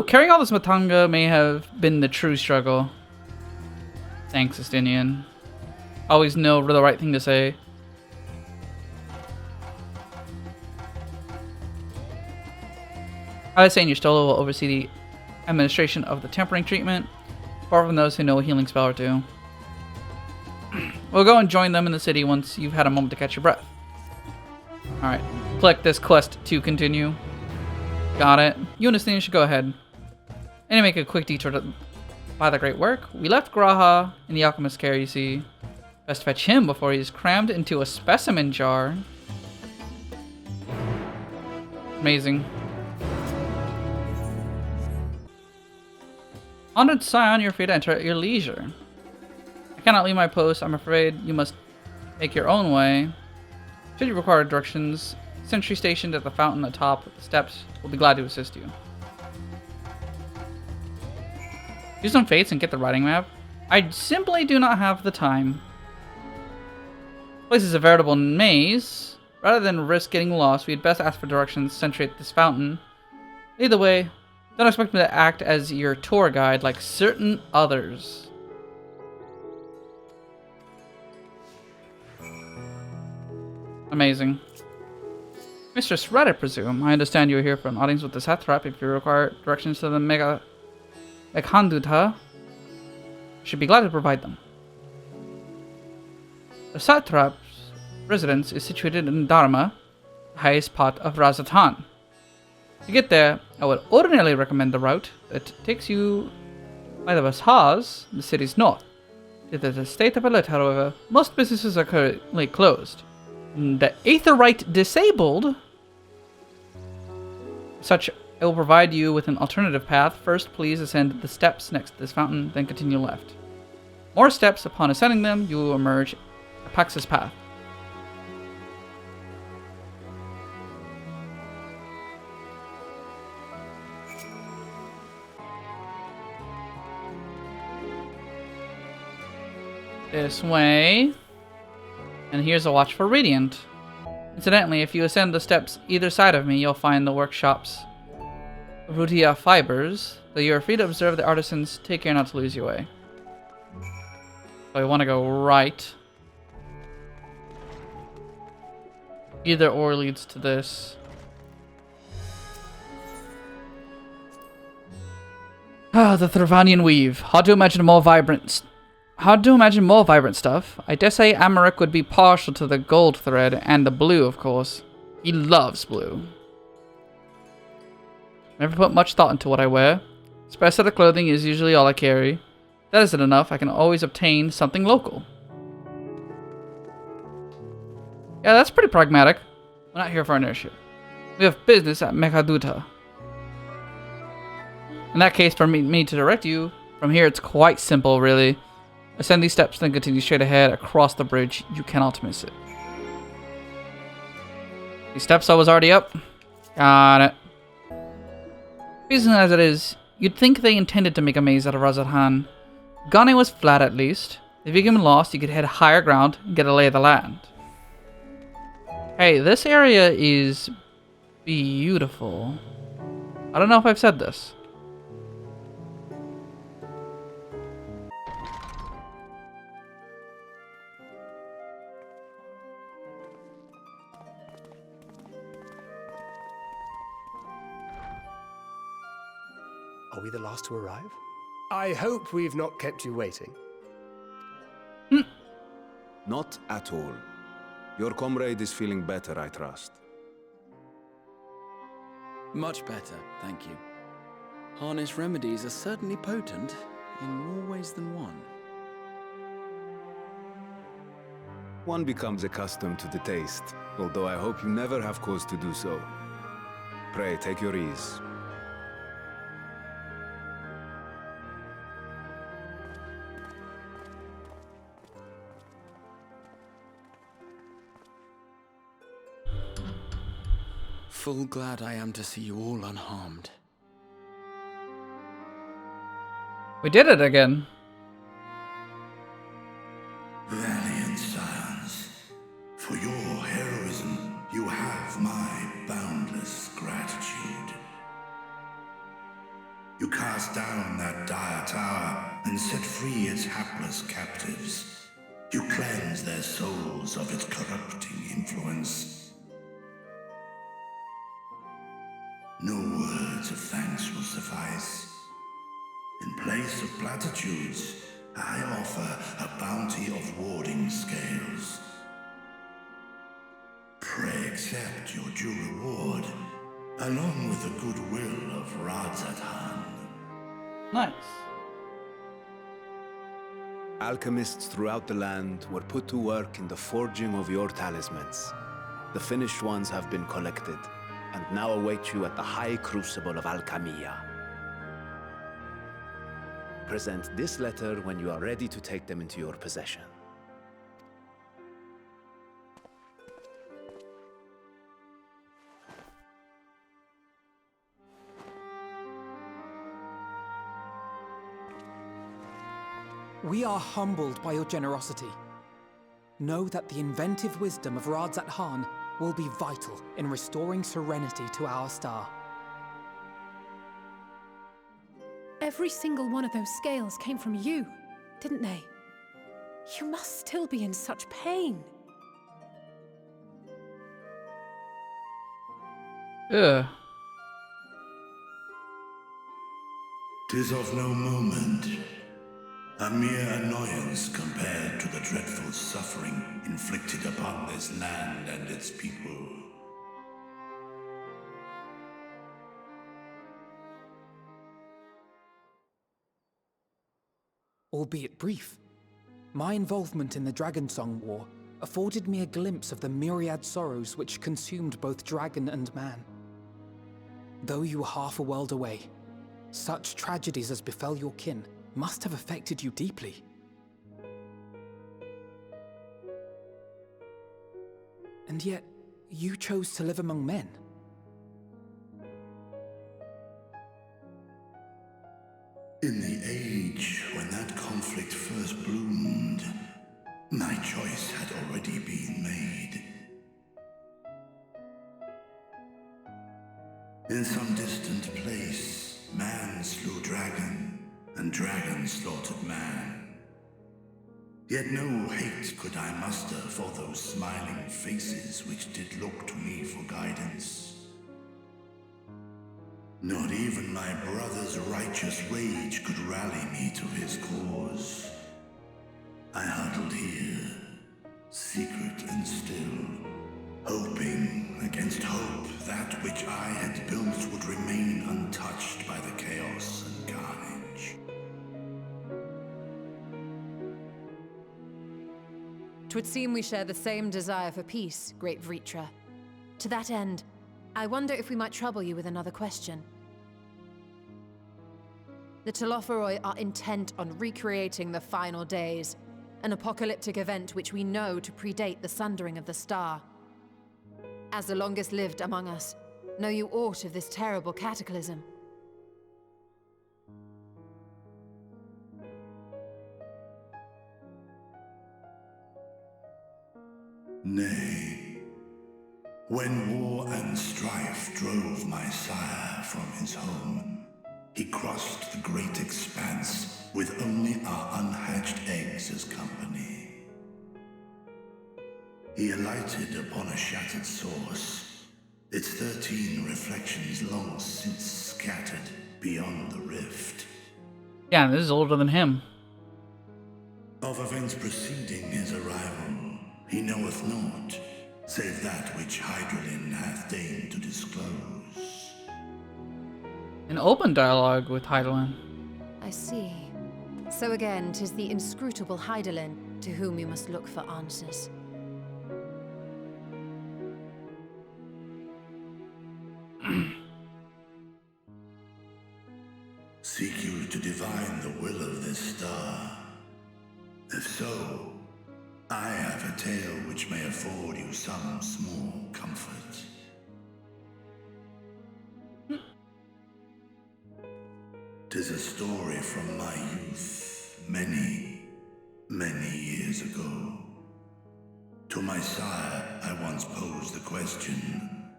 Whew, carrying all this matanga may have been the true struggle. Thanks, Estinian. Always know the right thing to say. I was saying your Stola will oversee the administration of the tempering treatment, apart from those who know a healing spell or two. We'll go and join them in the city once you've had a moment to catch your breath. Alright, click this quest to continue. Got it. You and Estinian should go ahead. And make a quick detour by the great work. We left Graha in the alchemist's care, you see. Best fetch him before he's crammed into a specimen jar. Amazing. Honored Scion, you're free to enter at your leisure. I cannot leave my post. I'm afraid you must make your own way. Should you require directions, sentry stationed at the fountain atop the steps will be glad to assist you. Use some fates and get the riding map. I simply do not have the time. This place is a veritable maze. Rather than risk getting lost, we'd best ask for directions sentry at this fountain. Either way, don't expect me to act as your tour guide like certain others. Amazing. Mistress Red, I presume. I understand you are here for an audience with the satrap. If you require directions to the Meghanduta, should be glad to provide them. The satrap's residence is situated in Dharma, the highest part of Razatan. To get there, I would ordinarily recommend the route that takes you by the Vashaz, the city's north. To the state of alert, however, most businesses are currently closed. The Aetherite disabled. Such, I will provide you with an alternative path. First, please ascend the steps next to this fountain, then continue left. More steps. Upon ascending them, you will emerge Apax's path. This way. And here's a watch for Radiant. Incidentally, if you ascend the steps either side of me, you'll find the workshops of Rutia Fibers, though you are free to observe the artisans. Take care not to lose your way. So I want to go right. Either or leads to this. Ah, the Thervanian weave. Hard to imagine more vibrant stuff. I dare say Amarik would be partial to the gold thread and the blue, of course. He loves blue. Never put much thought into what I wear. Spare set of clothing is usually all I carry. If that isn't enough, I can always obtain something local. Yeah, that's pretty pragmatic. We're not here for an airship. We have business at Meghanduta. In that case, for me to direct you, from here it's quite simple, really. Ascend these steps, then continue straight ahead across the bridge. You cannot miss it. These steps I was already up. Got it. Reason as it is, you'd think they intended to make a maze out of Razathan. Gane was flat at least. If you get lost, you could head higher ground and get a lay of the land. Hey, this area is beautiful. I don't know if I've said this. Are we the last to arrive? I hope we've not kept you waiting. Not at all. Your comrade is feeling better, I trust. Much better, thank you. Harness remedies are certainly potent, in more ways than one. One becomes accustomed to the taste, although I hope you never have cause to do so. Pray, take your ease. Full glad I am to see you all unharmed. We did it again. Valiant scions, for your heroism, you have my boundless gratitude. You cast down that dire tower and set free its hapless captives. You cleanse their souls of its corrupting influence. No words of thanks will suffice. In place of platitudes, I offer a bounty of warding scales. Pray accept your due reward, along with the goodwill of Radzatan. Nice. Alchemists throughout the land were put to work in the forging of your talismans. The finished ones have been collected, and now await you at the High Crucible of Alchemia. Present this letter when you are ready to take them into your possession. We are humbled by your generosity. Know that the inventive wisdom of Radzatan will be vital in restoring serenity to our star. Every single one of those scales came from you, didn't they? You must still be in such pain. Ugh. 'Tis of no moment. A mere annoyance compared to the dreadful suffering inflicted upon this land and its people. Albeit brief, my involvement in the Dragonsong War afforded me a glimpse of the myriad sorrows which consumed both dragon and man. Though you were half a world away, such tragedies as befell your kin must have affected you deeply. And yet, you chose to live among men. In the age when that conflict first bloomed, my choice had already been made. In some distant place, man slew dragon, and dragon slaughtered man. Yet no hate could I muster for those smiling faces which did look to me for guidance. Not even my brother's righteous rage could rally me to his cause. I huddled here, secret and still, hoping against hope that which I had built would remain untouched by the chaos and carnage. 'Twould seem we share the same desire for peace, great Vritra. To that end, I wonder if we might trouble you with another question. The Telophoroi are intent on recreating the final days, an apocalyptic event which we know to predate the sundering of the star. As the longest lived among us, know you aught of this terrible cataclysm? Nay. When war and strife drove my sire from his home, he crossed the great expanse with only our unhatched eggs as company. He alighted upon a shattered source, its 13 reflections long since scattered beyond the rift. Yeah, this is older than him. Of events preceding his arrival, he knoweth naught, save that which Hydralin hath deigned to disclose. An open dialogue with Heidelin. I see. So again, 'tis the inscrutable Hydaelyn to whom we must look for answers. Seek you to divine the will of this star? If so, I have a tale which may afford you some small comfort. 'Tis a story from my youth, many, many years ago. To my sire, I once posed the question,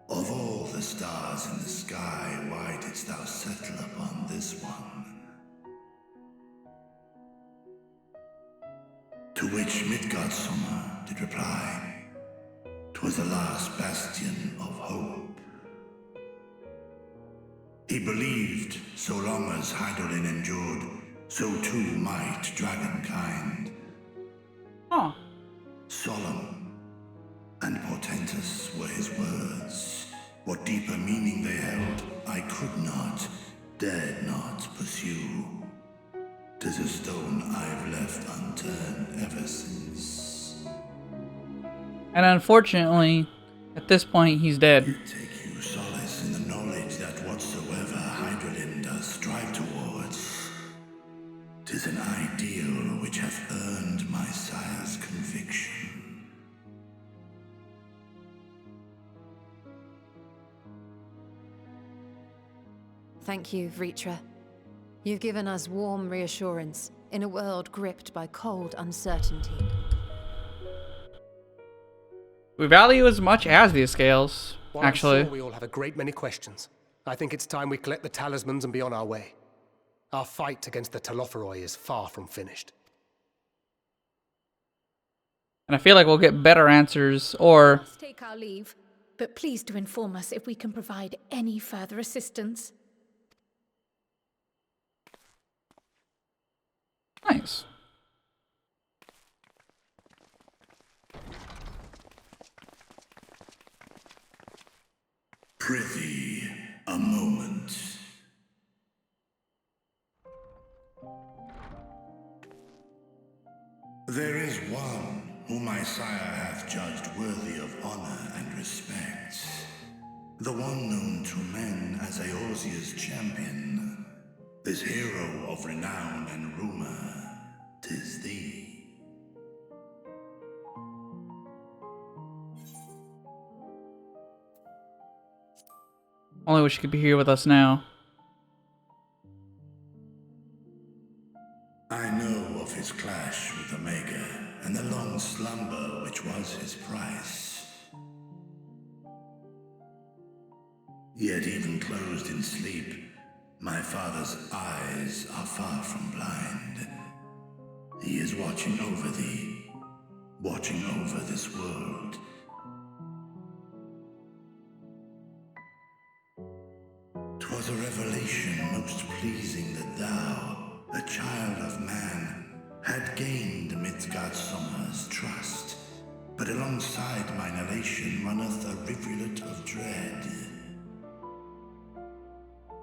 of all the stars in the sky, why didst thou settle upon this which Midgardsummer did reply, "'Twas the last bastion of hope." He believed so long as Hydaelyn endured, so too might dragonkind. Huh. Solemn and portentous were his words. What deeper meaning they held, I could not, dared not pursue. 'Tis a stone I've left unturned ever since. And unfortunately, at this point, he's dead. Take you solace in the knowledge that whatsoever Hydaelyn does strive towards, 'tis an ideal which hath earned my sire's conviction. Thank you, Vritra. You've given us warm reassurance in a world gripped by cold uncertainty. We value as much as these scales, While I'm actually. sure we all have a great many questions, I think it's time we collect the talismans and be on our way. Our fight against the Telophoroi is far from finished. And I feel like we'll get better answers, or... Let's take our leave, but please do inform us if we can provide any further assistance. Nice. Prithee, a moment. There is one whom my sire hath judged worthy of honor and respect. The one known to men as Eorzea's champion. This hero of renown and rumor, 'tis thee. Only wish you could be here with us now. I know of his clash with Omega, and the long slumber which was his price. Yet even closed in sleep, my father's eyes are far from blind. He is watching over thee, watching over this world. 'Twas a revelation most pleasing that thou, a child of man, had gained Midgardsummer's trust. But alongside mine elation runneth a rivulet of dread.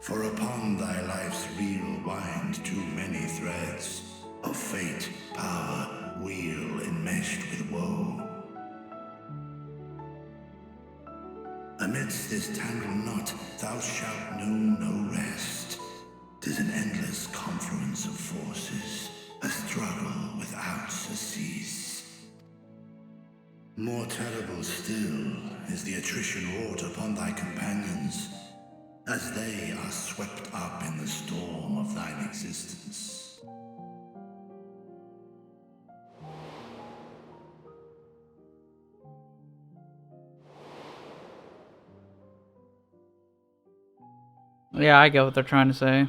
For upon thy life's reel wind too many threads of fate, power, wheel enmeshed with woe. Amidst this tangled knot thou shalt know no rest. 'Tis an endless confluence of forces, a struggle without surcease. More terrible still is the attrition wrought upon thy companions, as they are swept up in the storm of thine existence. Yeah, I get what they're trying to say.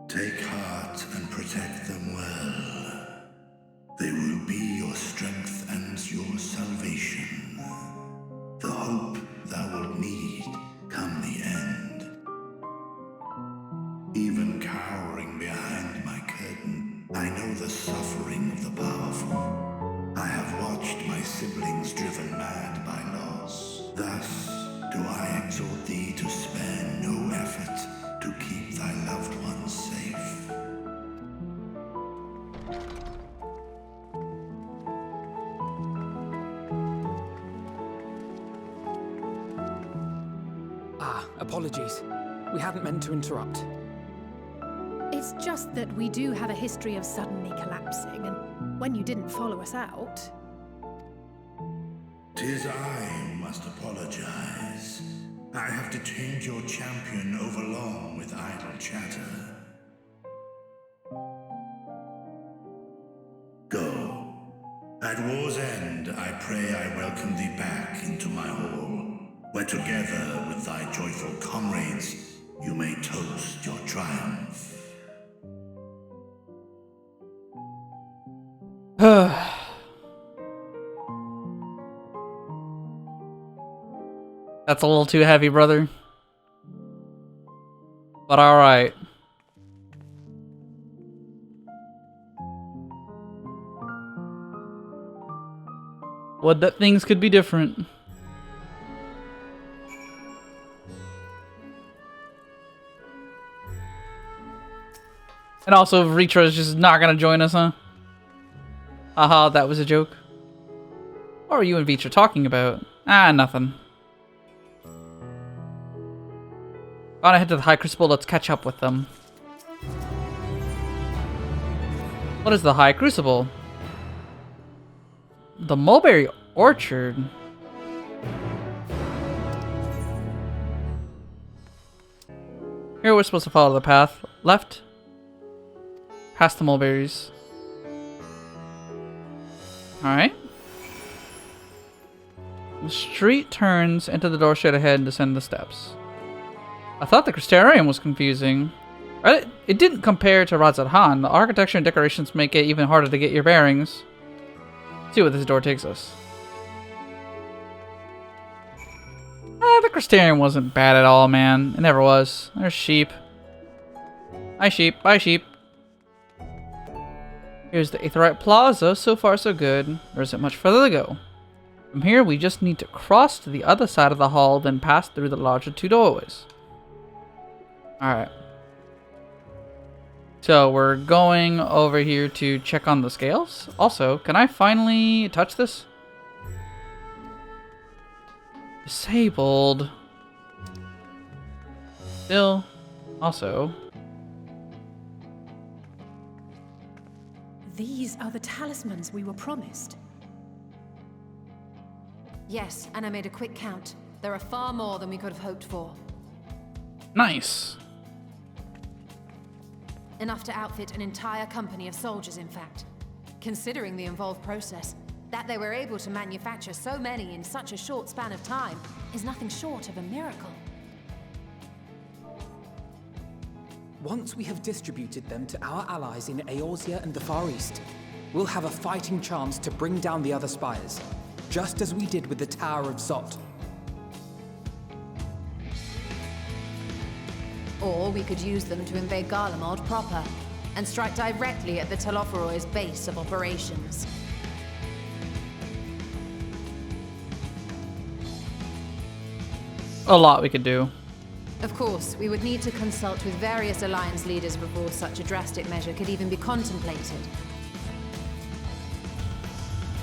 Take heart and protect them well. They will be your strength and your salvation. The hope thou wilt need come the end. Even cowering behind my curtain, I know the suffering of the powerful. I have watched my siblings driven mad by loss. Thus do I exhort thee to spare no effort to keep thy loved ones safe. Apologies. We hadn't meant to interrupt. It's just that we do have a history of suddenly collapsing, and when you didn't follow us out... 'Tis I who must apologize. I have detained your champion overlong with idle chatter. war's end, I pray I welcome thee back into my hall, where together with thy joyful comrades, you may toast your triumph. That's a little too heavy, brother. But alright. Would that things could be different. And also, Ritra is just not gonna join us, huh? Haha, that was a joke. What were you and Vitra talking about? Ah, nothing. On ahead to the High Crucible, let's catch up with them. What is the High Crucible? The Mulberry Orchard. Here we're supposed to follow the path. Left. Past the mulberries. Alright. The street turns into the door straight ahead and descend the steps. I thought the Crystarium was confusing. It didn't compare to Razad Han. The architecture and decorations make it even harder to get your bearings. Let's see where this door takes us. The Crystarium wasn't bad at all, man. It never was. There's sheep. Hi sheep. Bye sheep. Here's the Aetheryte Plaza. So far so good. There isn't much further to go. From here we just need to cross to the other side of the hall, then pass through the larger two doorways. Alright. So we're going over here to check on the scales. Also, can I finally touch this? Disabled. Still. Also. These are the talismans we were promised. Yes, and I made a quick count. There are far more than we could have hoped for. Nice. Enough to outfit an entire company of soldiers, in fact. Considering the involved process, that they were able to manufacture so many in such a short span of time is nothing short of a miracle. Once we have distributed them to our allies in Eorzea and the Far East, we'll have a fighting chance to bring down the other spires, just as we did with the Tower of Zot. Or we could use them to invade Garlemald proper, and strike directly at the Telophoroid's base of operations. A lot we could do. Of course, we would need to consult with various Alliance leaders before such a drastic measure could even be contemplated.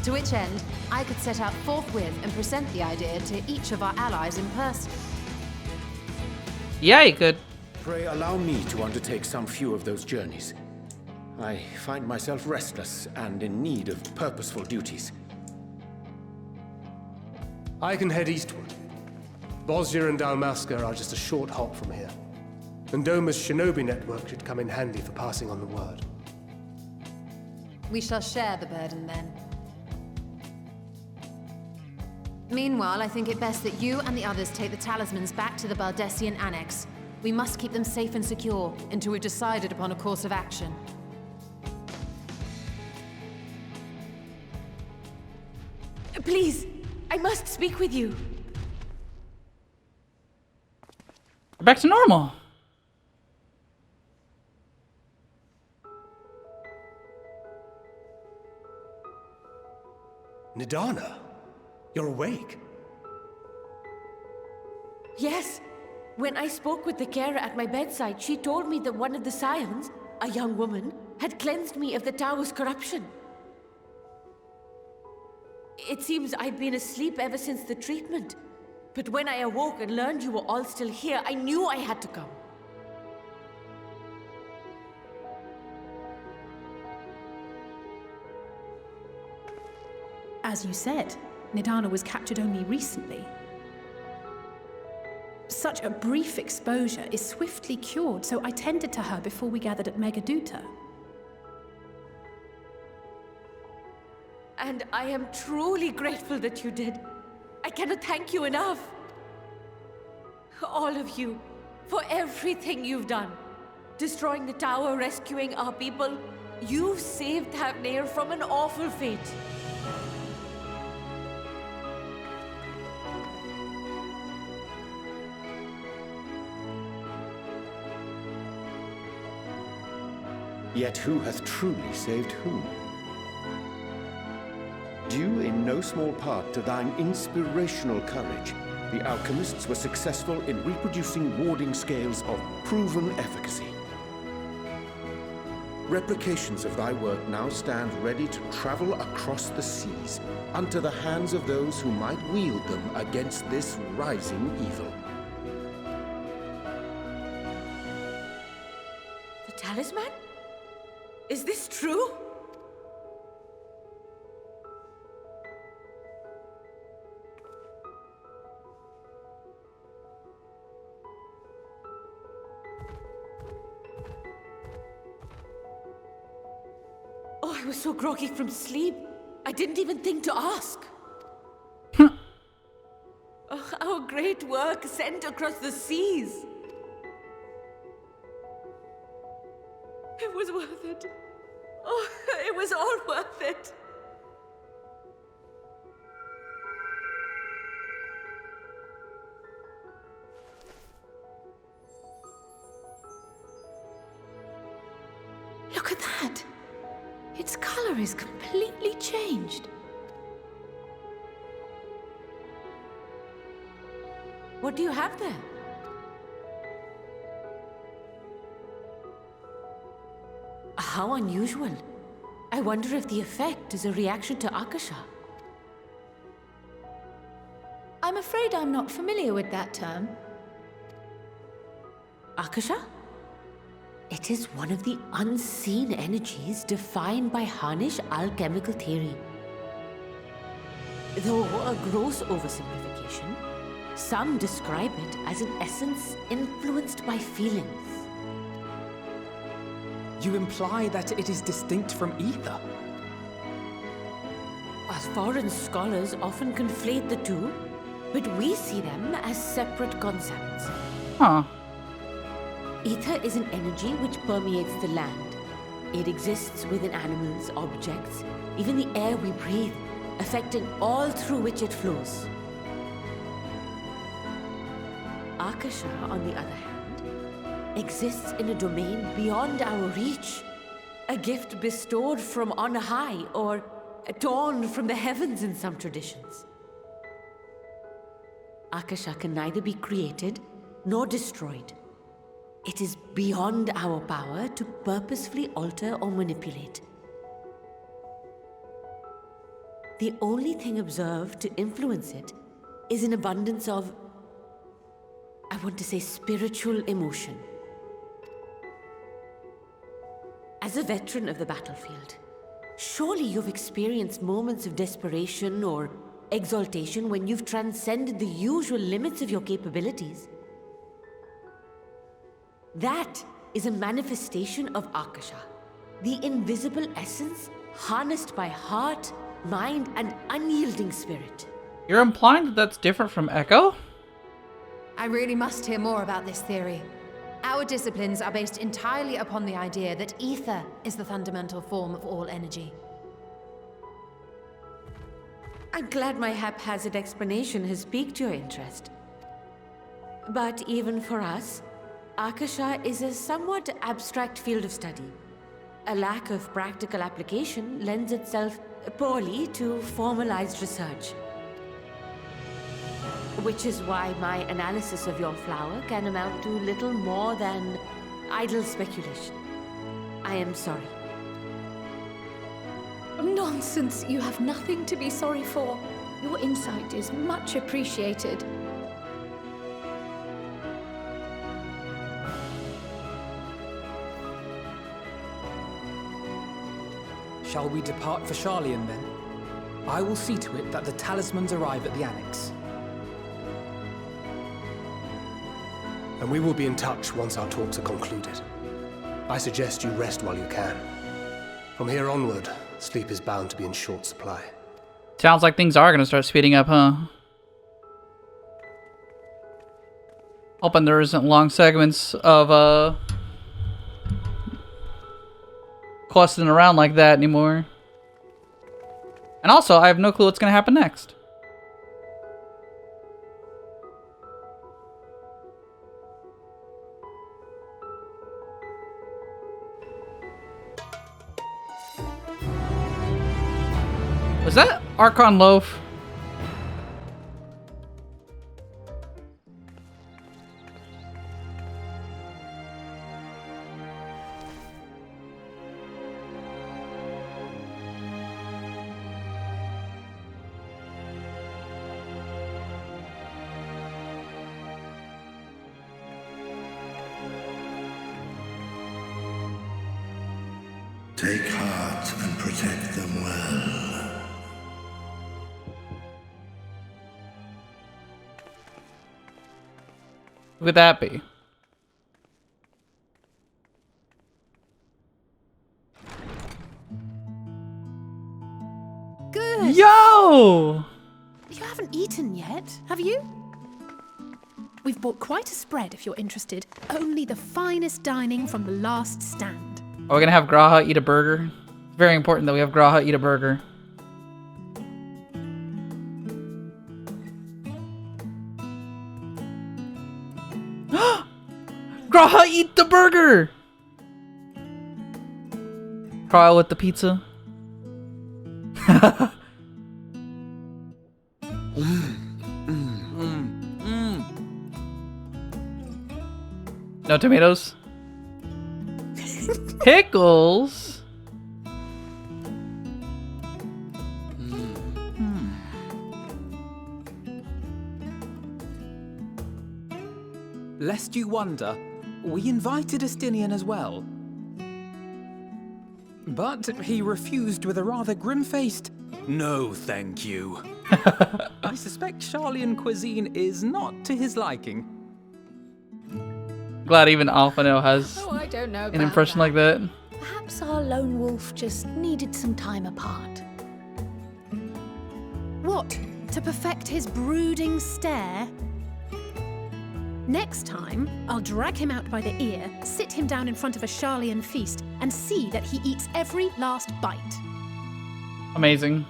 To which end, I could set out forthwith and present the idea to each of our allies in person. Yeah, you could. Pray allow me to undertake some few of those journeys. I find myself restless and in need of purposeful duties. I can head eastward. Bosnia and Dalmasca are just a short hop from here. And Doma's shinobi network should come in handy for passing on the word. We shall share the burden then. Meanwhile, I think it best that you and the others take the talismans back to the Baldessian Annex. We must keep them safe and secure until we've decided upon a course of action. Please, I must speak with you. We're back to normal. Nidana, you're awake. Yes. When I spoke with the carer at my bedside, she told me that one of the Scions, a young woman, had cleansed me of the tower's corruption. It seems I'd been asleep ever since the treatment. But when I awoke and learned you were all still here, I knew I had to come. As you said, Nidana was captured only recently. Such a brief exposure is swiftly cured, so I tended to her before we gathered at Megaduta. And I am truly grateful that you did. I cannot thank you enough. All of you, for everything you've done. Destroying the tower, rescuing our people. You've saved Thavnair from an awful fate. Yet who hath truly saved whom? Due in no small part to thine inspirational courage, the alchemists were successful in reproducing warding scales of proven efficacy. Replications of thy work now stand ready to travel across the seas, unto the hands of those who might wield them against this rising evil. The talisman? Is this true? Oh, I was so groggy from sleep. I didn't even think to ask. Oh, our great work sent across the seas. It was worth it. Oh, it was all worth it. Look at that! Its color is completely changed. What do you have there? How unusual. I wonder if the effect is a reaction to Akasha. I'm afraid I'm not familiar with that term. Akasha? It is one of the unseen energies defined by Harnish alchemical theory. Though a gross oversimplification, some describe it as an essence influenced by feelings. You imply that it is distinct from ether? As foreign scholars often conflate the two, but we see them as separate concepts. Huh. Ether is an energy which permeates the land. It exists within animals, objects, even the air we breathe, affecting all through which it flows. Akasha, on the other hand, exists in a domain beyond our reach. A gift bestowed from on high, or torn from the heavens in some traditions. Akasha can neither be created nor destroyed. It is beyond our power to purposefully alter or manipulate. The only thing observed to influence it is an abundance of, I want to say, spiritual emotion. As a veteran of the battlefield, surely you've experienced moments of desperation or exaltation when you've transcended the usual limits of your capabilities. That is a manifestation of Akasha, the invisible essence harnessed by heart, mind, and unyielding spirit. You're implying that that's different from Echo? I really must hear more about this theory. Our disciplines are based entirely upon the idea that ether is the fundamental form of all energy. I'm glad my haphazard explanation has piqued your interest. But even for us, Akasha is a somewhat abstract field of study. A lack of practical application lends itself poorly to formalized research. Which is why my analysis of your flower can amount to little more than idle speculation. I am sorry. Nonsense! You have nothing to be sorry for. Your insight is much appreciated. Shall we depart for Charlian then? I will see to it that the talismans arrive at the Annex. And we will be in touch once our talks are concluded. I suggest you rest while you can. From here onward, sleep is bound to be in short supply. Sounds like things are gonna start speeding up, huh? Hoping there isn't long segments of questing around like that anymore. And also, I have no clue what's gonna happen next. Was that Archon Loaf? Take heart and protect them well. Who would that be? Good. Yo! You haven't eaten yet, have you? We've bought quite a spread if you're interested. Only the finest dining from the last stand. Are we gonna have Graha eat a burger? It's very important that we have Graha eat a burger. Graha, eat the burger! Kyle with the pizza. No tomatoes? Pickles? Lest you wonder, we invited Estinian as well. But he refused with a rather grim-faced, "No, thank you." I suspect Charlian cuisine is not to his liking. Glad even Alphano has Oh, I don't know an about impression like that. Perhaps our lone wolf just needed some time apart. What? To perfect his brooding stare? Next time, I'll drag him out by the ear, sit him down in front of a Charlian feast, and see that he eats every last bite. Amazing.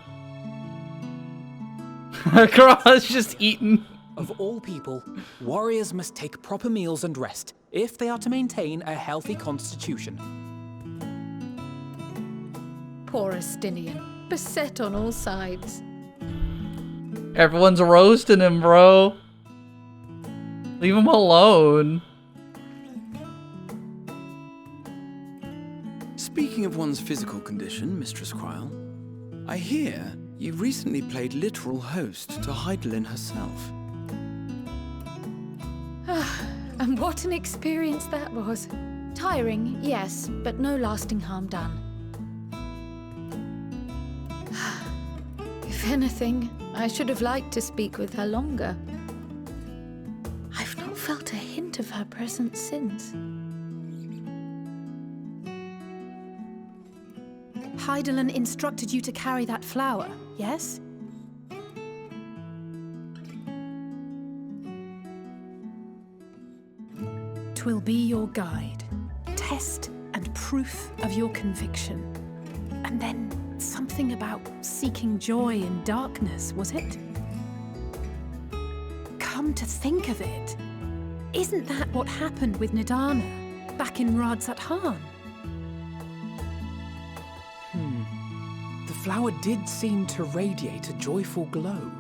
Graha's just eating. Of all people, warriors must take proper meals and rest if they are to maintain a healthy constitution. Poor Estinian, beset on all sides. Everyone's roasting him, bro. Leave him alone. Speaking of one's physical condition, Mistress Cryle, I hear you recently played literal host to Heidelin herself. And what an experience that was. Tiring, yes, but no lasting harm done. If anything, I should have liked to speak with her longer. I've not felt a hint of her presence since. Heidelin instructed you to carry that flower, yes? 'Twill be your guide, test and proof of your conviction. And then something about seeking joy in darkness, was it? Come to think of it, isn't that what happened with Nidana back in Radzat Han? The flower did seem to radiate a joyful glow,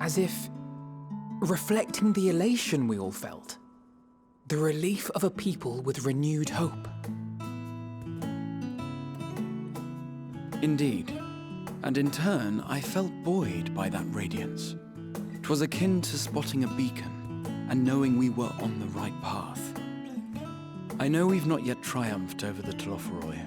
as if reflecting the elation we all felt, the relief of a people with renewed hope. Indeed, and in turn, I felt buoyed by that radiance. 'Twas akin to spotting a beacon and knowing we were on the right path. I know we've not yet triumphed over the Telophoroi,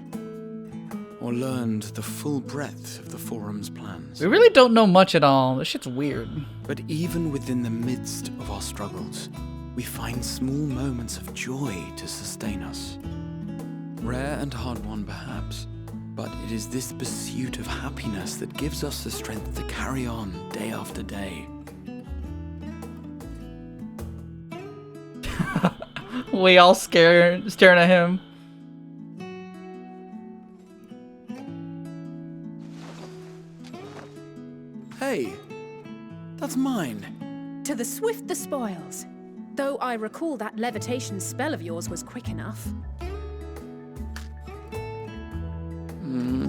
or learned the full breadth of the Forum's plans. We really don't know much at all. This shit's weird. But even within the midst of our struggles, we find small moments of joy to sustain us. Rare and hard-won, perhaps, But it is this pursuit of happiness that gives us the strength to carry on day after day. We all staring at him. Hey, that's mine. To the swift the spoils. Though I recall that levitation spell of yours was quick enough.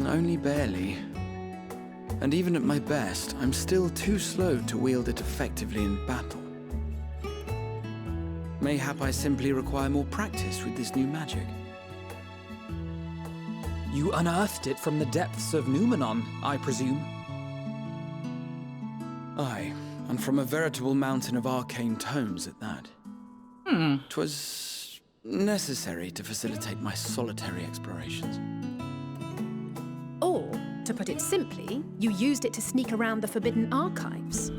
Only barely. And even at my best, I'm still too slow to wield it effectively in battle. Mayhap I simply require more practice with this new magic. You unearthed it from the depths of Numenon, I presume. Aye, and from a veritable mountain of arcane tomes at that. 'Twas necessary to facilitate my solitary explorations. Or, to put it simply, you used it to sneak around the Forbidden Archives.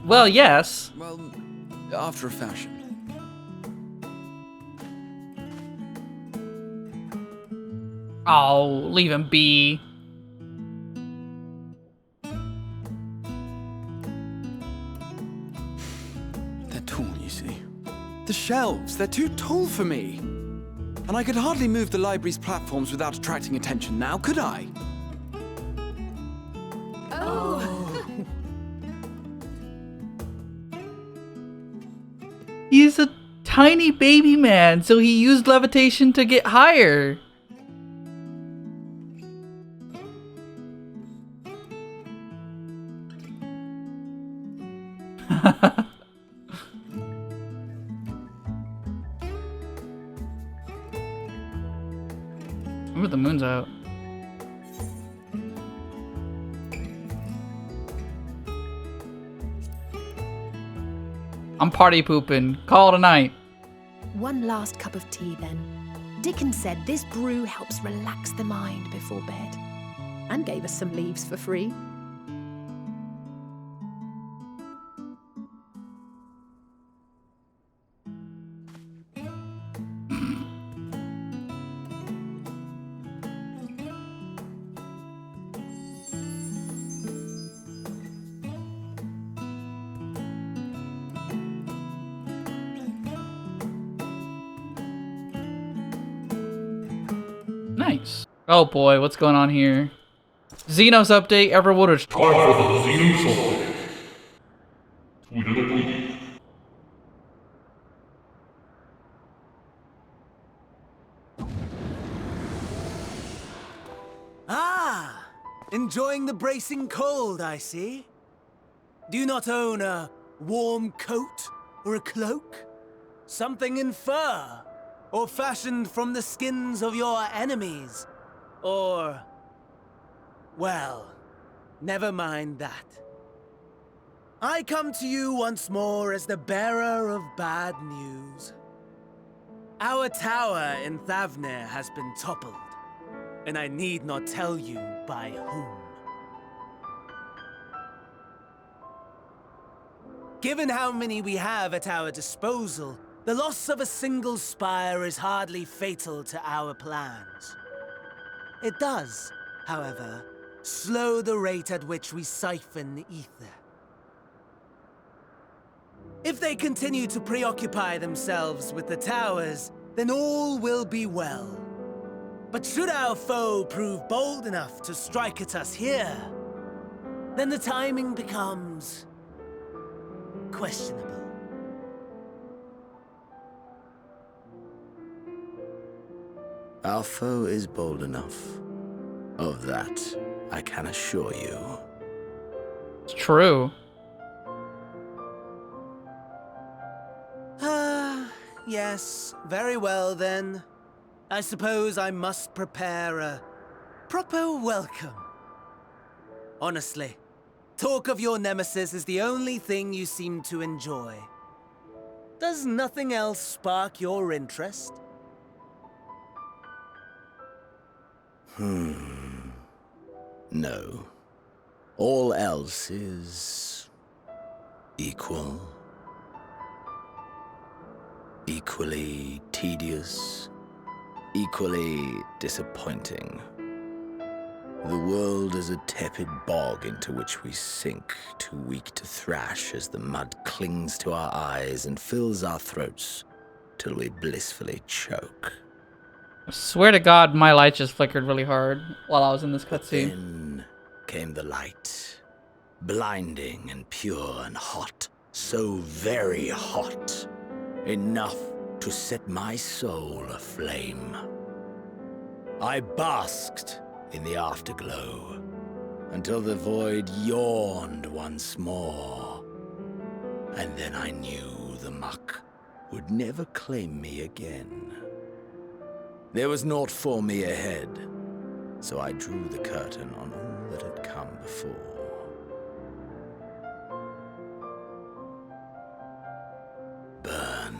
Well, yes. Well, after a fashion. Oh, leave him be. They're tall, you see. The shelves, they're too tall for me. And I could hardly move the library's platforms without attracting attention now, could I? He's a tiny baby man, so he used levitation to get higher. Ooh, the moon's out. I'm party pooping. Call it a night. One last cup of tea, then. Dickens said this brew helps relax the mind before bed. And gave us some leaves for free. Nice. Oh boy, what's going on here? Xenos update, everyone is Time for the Xenos update. Tweedledee. Ah! Enjoying the bracing cold, I see. Do you not own a warm coat or a cloak? Something in fur? Or fashioned from the skins of your enemies? Or... well, never mind that. I come to you once more as the bearer of bad news. Our tower in Thavnir has been toppled, and I need not tell you by whom. Given how many we have at our disposal, the loss of a single spire is hardly fatal to our plans. It does, however, slow the rate at which we siphon the ether. If they continue to preoccupy themselves with the towers, then all will be well. But should our foe prove bold enough to strike at us here, then the timing becomes questionable. Our foe is bold enough. Of that, I can assure you. It's true. Yes, very well then. I suppose I must prepare a proper welcome. Honestly, talk of your nemesis is the only thing you seem to enjoy. Does nothing else spark your interest? No. All else is equal. Equally tedious, equally disappointing. The world is a tepid bog into which we sink, too weak to thrash as the mud clings to our eyes and fills our throats till we blissfully choke. I swear to God, my light just flickered really hard while I was in this cutscene. Then came the light, blinding and pure and hot, so very hot, enough to set my soul aflame. I basked in the afterglow until the void yawned once more, and then I knew the muck would never claim me again. There was naught for me ahead, so I drew the curtain on all that had come before. Burn,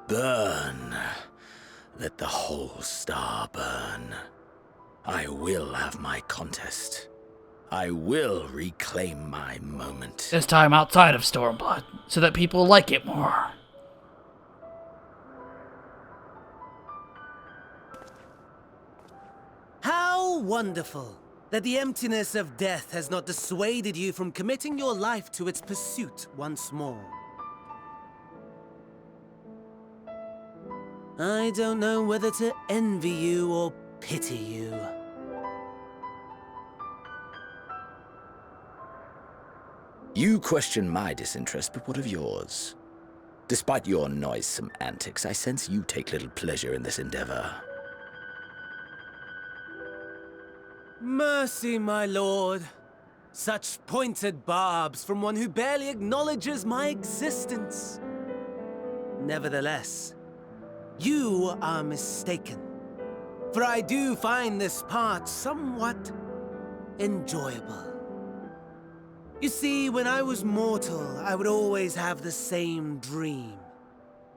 burn, let the whole star burn. I will have my contest. I will reclaim my moment. This time outside of Stormblood, so that people like it more. How wonderful that the emptiness of death has not dissuaded you from committing your life to its pursuit once more. I don't know whether to envy you or pity you. You question my disinterest, but what of yours? Despite your noisome antics, I sense you take little pleasure in this endeavor. Mercy, my lord. Such pointed barbs from one who barely acknowledges my existence. Nevertheless, you are mistaken. For I do find this part somewhat enjoyable. You see, when I was mortal, I would always have the same dream.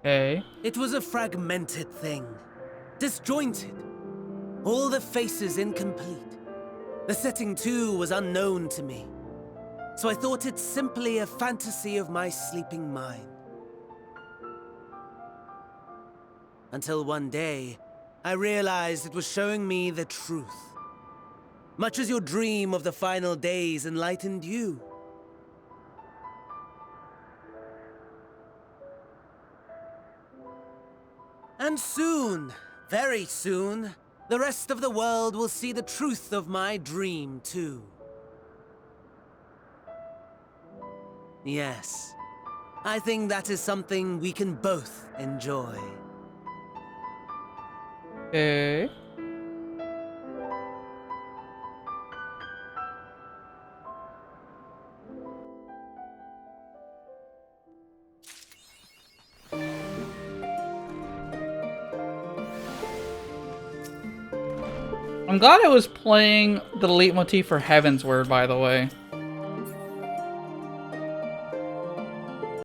Okay. It was a fragmented thing, disjointed, all the faces incomplete. The setting, too, was unknown to me, so I thought it simply a fantasy of my sleeping mind. Until one day, I realized it was showing me the truth. Much as your dream of the final days enlightened you. And soon, very soon, the rest of the world will see the truth of my dream, too. Yes, I think that is something we can both enjoy. Okay. I'm glad I was playing the leitmotif for Heaven's Word, by the way.